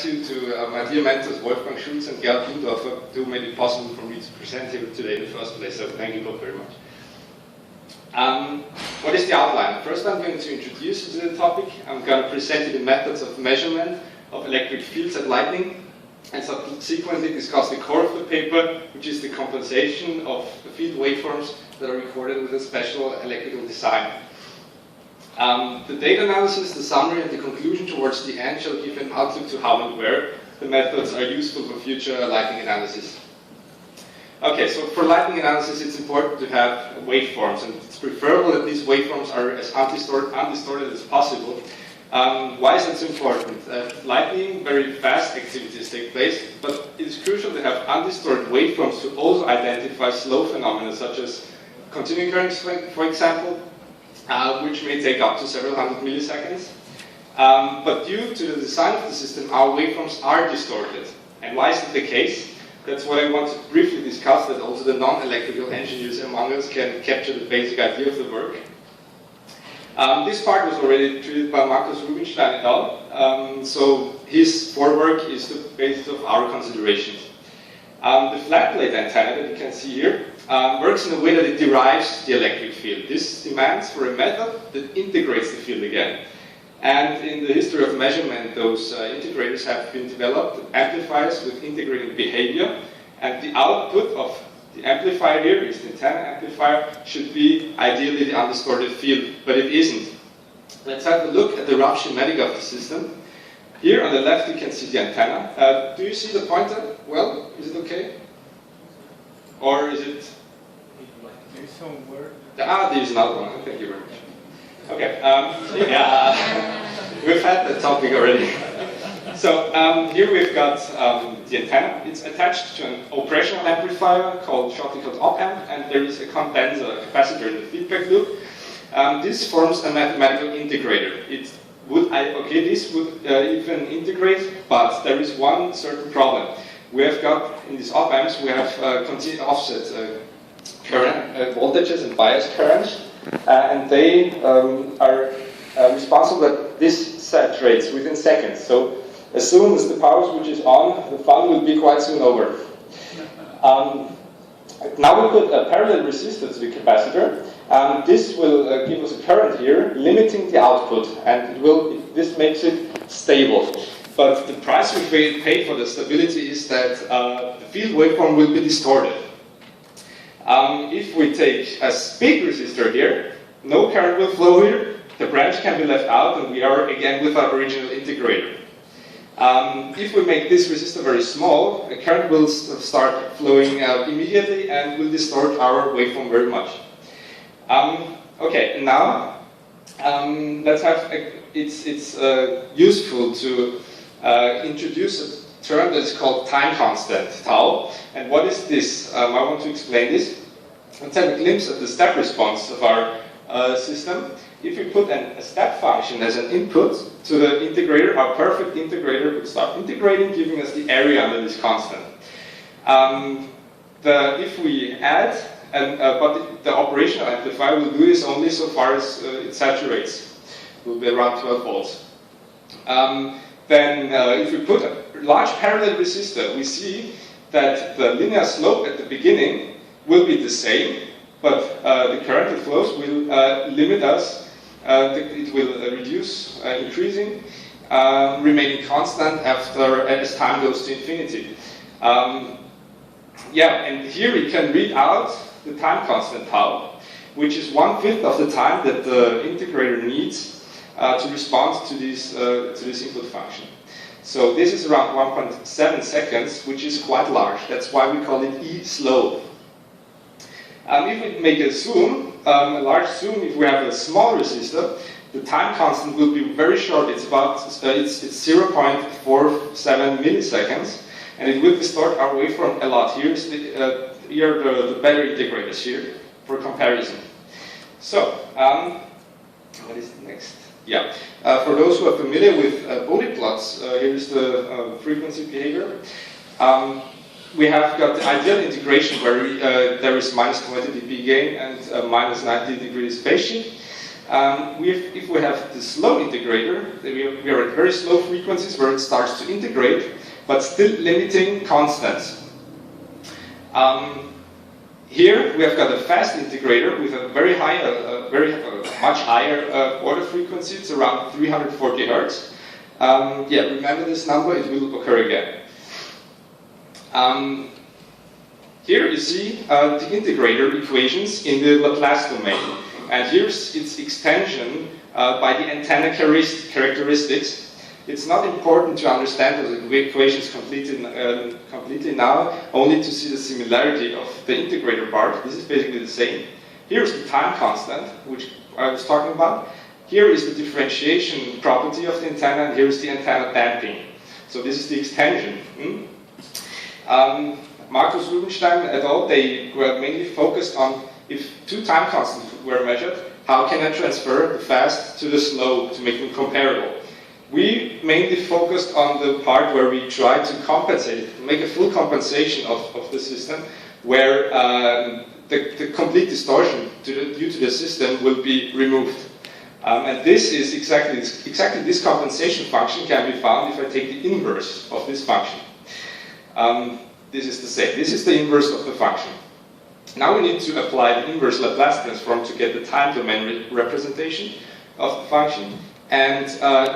gratitude to my dear mentors Wolfgang Schulz and Gerd Lundorfer, who made it possible for me to present here today in the first place, so thank you both very much. What is the outline? First I'm going to introduce you to the topic. I'm going to present you the methods of measurement of electric fields and lightning, and subsequently discuss the core of the paper, which is the compensation of the field waveforms that are recorded with a special electrical design. The data analysis, the summary, and the conclusion towards the end shall give an outlook to how and where the methods are useful for future lightning analysis. Okay, so for lightning analysis it's important to have waveforms, and it's preferable that these waveforms are as undistorted as possible. Why is that so important? Lightning, very fast activities take place, but it is crucial to have undistorted waveforms to also identify slow phenomena such as continuing currents, for example, which may take up to several hundred milliseconds. But due to the design of the system, our waveforms are distorted. And why is that the case? That's what I want to briefly discuss, that also the non-electrical engineers among us can capture the basic idea of the work. This part was already treated by Markus Rubinstein et al. So his forework is the basis of our considerations. The flat plate antenna that you can see here works in a way that it derives the electric field. This demands for a method that integrates the field again. And in the history of measurement, those integrators have been developed, amplifiers with integrating behavior, and the output of the amplifier here is the antenna amplifier, should be ideally the undistorted field, but it isn't. Let's have a look at the rough schematic of the system. Here on the left you can see the antenna. Do you see the pointer? Well, is it okay? Or is it? There's somewhere. There's another one. Thank you very much. Okay, yeah, we've had that topic already. So here we've got the antenna. It's attached to an operational amplifier shortly called op-amp, and there is a condenser, a capacitor in the feedback loop. This forms a mathematical integrator. This would even integrate, but there is one certain problem. We have got, in these op-amps, we have offset current voltages and bias currents, and they are responsible that this saturates within seconds. So as soon as the power switch is on, the fun will be quite soon over. Now we put a parallel resistor to the capacitor. This will give us a current here, limiting the output, and this makes it stable. But the price we pay for the stability is that the field waveform will be distorted. If we take a big resistor here, no current will flow here, the branch can be left out, and we are again with our original integrator. If we make this resistor very small, the current will start flowing immediately and will distort our waveform very much. Okay, now let's have it's useful to introduce a term that is called time constant, tau. And what is this? I want to explain this. Let's have a glimpse at the step response of our system. If we put a step function as an input to the integrator, our perfect integrator would start integrating, giving us the area under this constant. If we add, but the operational amplifier will do this only so far as it saturates. It will be around 12 volts. If we put a large parallel resistor, we see that the linear slope at the beginning will be the same, but the current that flows will limit us. It will reduce, increasing, remaining constant as time goes to infinity. And here we can read out the time constant tau, which is 1/5 of the time that the integrator needs to respond to this input function. So this is around 1.7 seconds, which is quite large. That's why we call it E slow. If we make a zoom, a large zoom, if we have a small resistor, the time constant will be very short. It's about it's 0.47 milliseconds, and it will distort our waveform a lot. Here are the better integrators here for comparison. So, what is the next? Yeah, for those who are familiar with Bode plots, here is the frequency behavior. We have got the ideal integration where there is minus 20 dB gain and minus 90 degrees phase shift. If we have the slow integrator, we are at very slow frequencies where it starts to integrate, but still limiting constants. Here we have got a fast integrator with a very high, much higher order frequency. It's around 340 Hertz. Yeah, remember this number, it will occur again. Here you see the integrator equations in the Laplace domain. And here's its extension by the antenna characteristics. It's not important to understand the equations completely now, only to see the similarity of the integrator part. This is basically the same. Here's the time constant, which I was talking about. Here is the differentiation property of the antenna, and here's the antenna damping. So this is the extension. Markus Rubinstein et al., they were mainly focused on if two time constants were measured, how can I transfer the fast to the slow to make them comparable? We mainly focused on the part where we try to compensate it, make a full compensation of the system, where the complete distortion due to the system will be removed. And this is exactly this compensation function can be found if I take the inverse of this function. This is the same. This is the inverse of the function. Now we need to apply the inverse Laplace transform to get the time domain representation of the function. And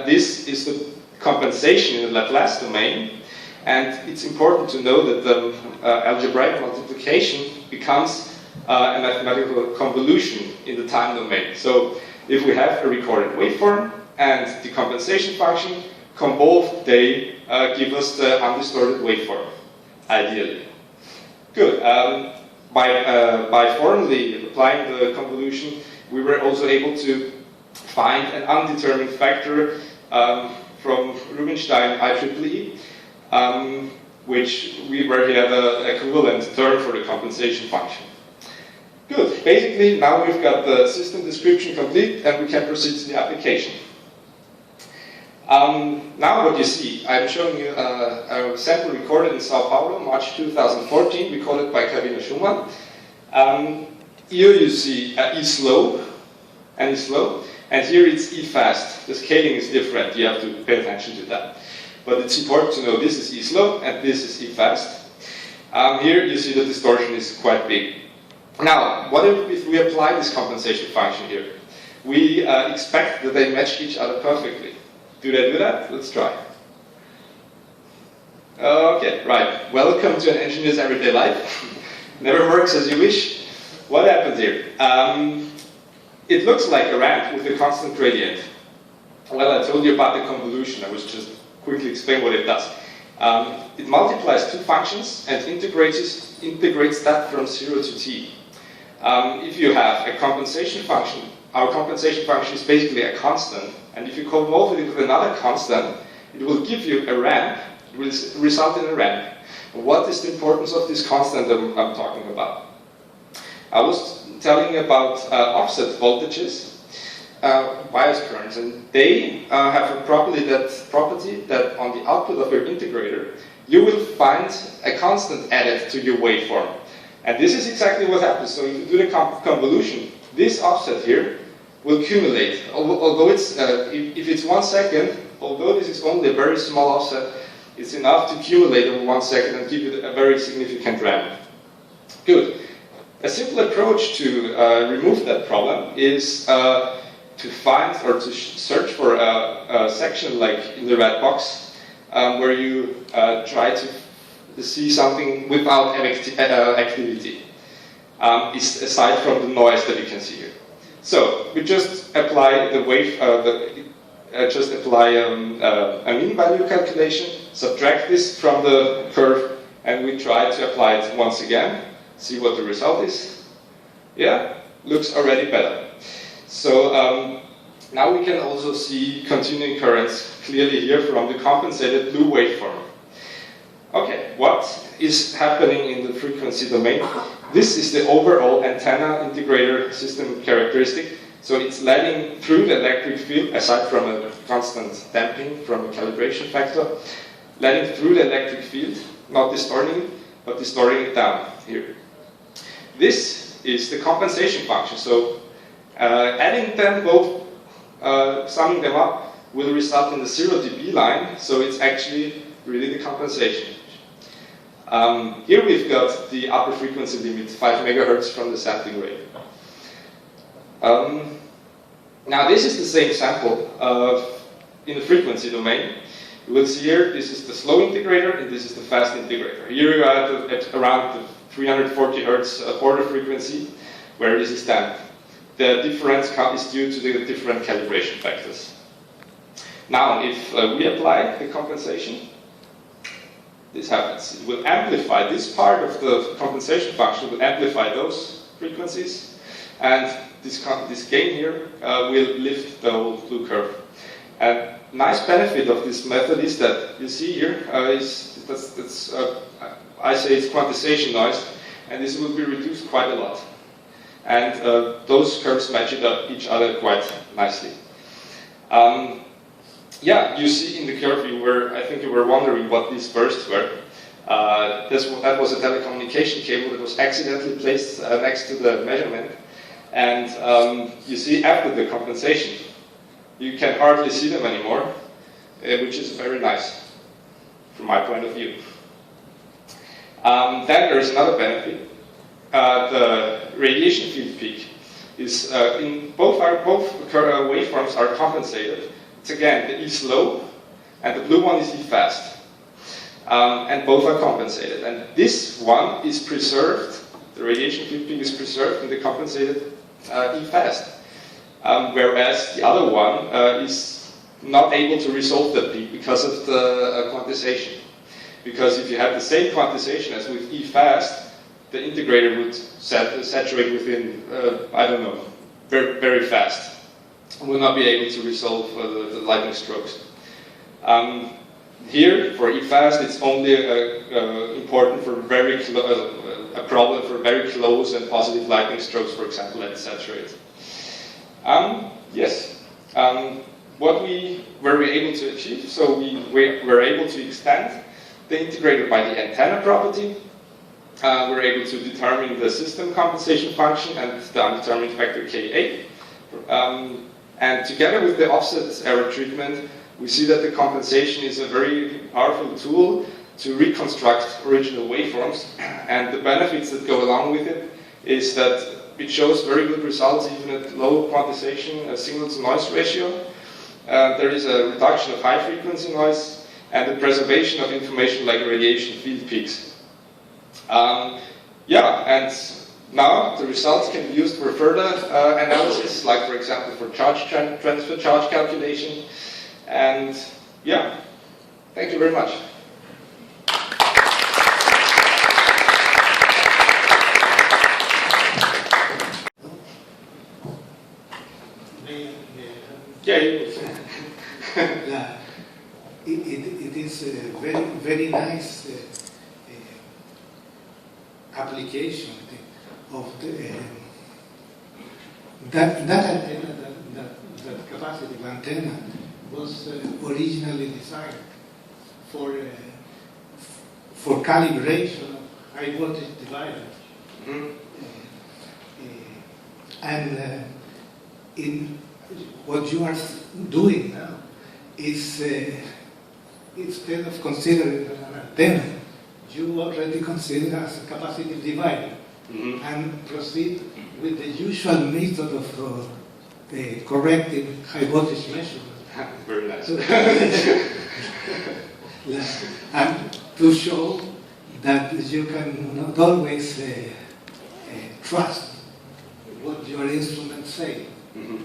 this is the compensation in the Laplace domain. And it's important to know that the algebraic multiplication becomes a mathematical convolution in the time domain. So if we have a recorded waveform and the compensation function, both they give us the undistorted waveform, ideally. Good. By formally applying the convolution, we were also able to find an undetermined factor from Rubinstein IEEE, where he had an equivalent term for the compensation function. Good. Basically, now we've got the system description complete, and we can proceed to the application. Now what you see, I'm showing you a sample recorded in Sao Paulo, March 2014, recorded by Karina Schumann. Here you see E slow, and E slow, and here it's E fast. The scaling is different, you have to pay attention to that. But it's important to know this is E slow, and this is E fast. Here you see the distortion is quite big. Now, what if we apply this compensation function here? We expect that they match each other perfectly. Do they do that? Let's try. Okay, right. Welcome to an engineer's everyday life. Never works as you wish. What happens here? It looks like a ramp with a constant gradient. Well, I told you about the convolution. I was just quickly explain what it does. It multiplies two functions and integrates that from 0 to t. If you have a compensation function, our compensation function is basically a constant, and if you convolve it with another constant, it will give you a ramp, it will result in a ramp. What is the importance of this constant that I'm talking about? I was telling you about offset voltages, bias currents, and they have a property that on the output of your integrator, you will find a constant added to your waveform. And this is exactly what happens. So if you do the convolution, this offset here will accumulate. Although it's, if it's 1 second, although this is only a very small offset, it's enough to accumulate over 1 second and give you a very significant ramp. Good. A simple approach to remove that problem is to find or to search for a section like in the red box where you try to see something without activity, aside from the noise that you can see here. So we just apply the wave, a mean value calculation, subtract this from the curve, and we try to apply it once again. See what the result is. Yeah, looks already better. So now we can also see continuing currents clearly here from the compensated blue waveform. Okay, what is happening in the frequency domain? This is the overall antenna integrator system characteristic. So it's letting through the electric field, aside from a constant damping from a calibration factor, letting through the electric field, not distorting it, but distorting it down here. This is the compensation function. So Adding them both, summing them up, will result in the 0 dB line, so it's actually really the compensation. Here we've got the upper frequency limit, 5 megahertz from the sampling rate. Now this is the same sample in the frequency domain. You will see here, this is the slow integrator and this is the fast integrator. Here you are at around the 340 hertz border frequency, where this is damped. The difference is due to the different calibration factors. Now, if we apply the compensation, this happens. It will amplify this part of the compensation function, will amplify those frequencies, and this gain here will lift the whole blue curve. And nice benefit of this method is that you see here I say it's quantization noise, and this will be reduced quite a lot. And those curves match each other quite nicely. Yeah, you see in the curve, I think you were wondering what these bursts were. That was a telecommunication cable that was accidentally placed next to the measurement. And you see after the compensation, you can hardly see them anymore, which is very nice from my point of view. Then there is another benefit. The radiation field peak is in both waveforms are compensated. It's again the E slow, and the blue one is E fast, and both are compensated. And this one is preserved. The radiation field peak is preserved in the compensated E fast, whereas the other one is not able to resolve that peak because of the quantization. Because if you have the same quantization as with E fast, the integrator would saturate within, I don't know, very, very fast. Will not be able to resolve the lightning strokes. Here, for E-fast, it's only important for a problem for very close and positive lightning strokes, for example, at saturate. Yes. What were we able to achieve? So we were able to extend the integrator by the antenna property. We're able to determine the system compensation function and the undetermined factor Ka. And together with the offset error treatment, we see that the compensation is a very powerful tool to reconstruct original waveforms. And the benefits that go along with it is that it shows very good results even at low quantization, signal-to-noise ratio. There is a reduction of high-frequency noise and the preservation of information like radiation field peaks. Yeah, and now the results can be used for further analysis, like for example for charge transfer charge calculation. And yeah, thank you very much. Yeah, yeah. It is a very, very nice application of that antenna, that capacitive antenna was originally designed for calibration of high voltage dividers. Mm-hmm. And in what you are doing now is instead of considering an antenna, you already consider as a capacitive divider. Mm-hmm. And proceed with the usual method of correcting high voltage measurement. Very nice. And to show that you can not always trust what your instruments say. Mm-hmm.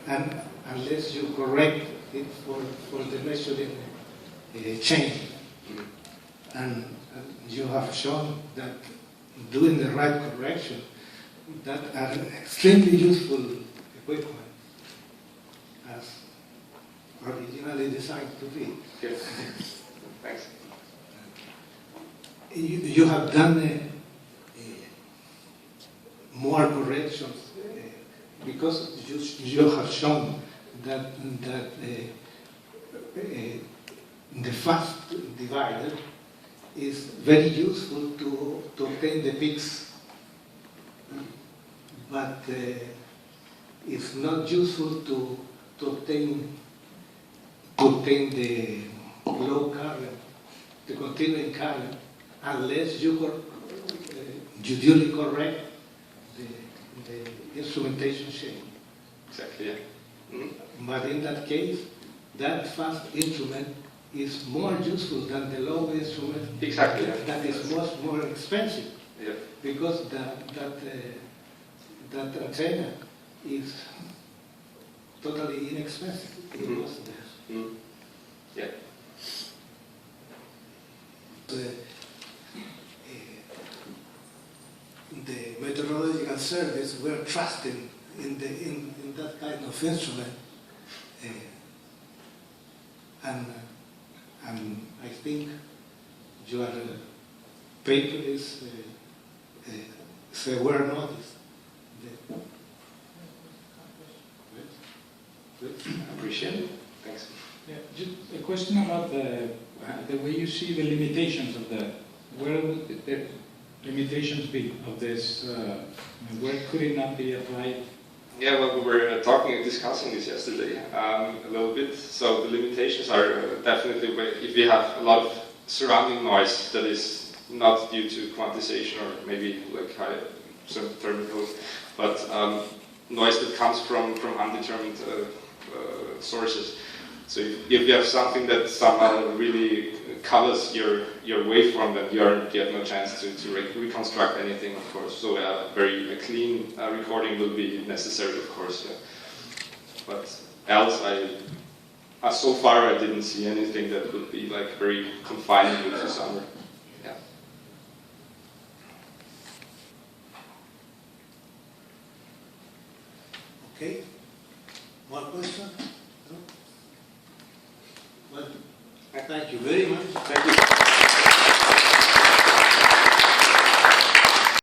And unless you correct it for the measuring chain. Mm-hmm. And you have shown that doing the right correction that are extremely useful equipment as originally designed to be. Yes. Thanks. You have done more corrections because you have shown that the fast divider is very useful to obtain the peaks but it's not useful to obtain the low current, the continuing current, unless you duly correct the instrumentation shape. Exactly, yeah. But in that case, that fast instrument is more useful than the low instrument. Exactly, yeah. That is much more expensive. Yeah. Because that antenna is totally inexpensive. Because Yeah. The meteorological service, we're trusting in that kind of instrument, and I think your paper is a well noticed. Appreciate it. Thanks. Yeah, just a question about the way you see the limitations of where would the limitations be of this, where could it not be applied? Yeah, well, we were discussing this yesterday a little bit. So the limitations are definitely if you have a lot of surrounding noise that is not due to quantization or maybe like some thermal, but noise that comes from undetermined sources. So if you have something that somehow really covers your waveform, then you have no chance to reconstruct anything, of course. So a very clean recording will be necessary, of course. Yeah. But else, so far I didn't see anything that would be like very confining to summer. Yeah. Okay. More question? No? Well, thank you very much. Thank you.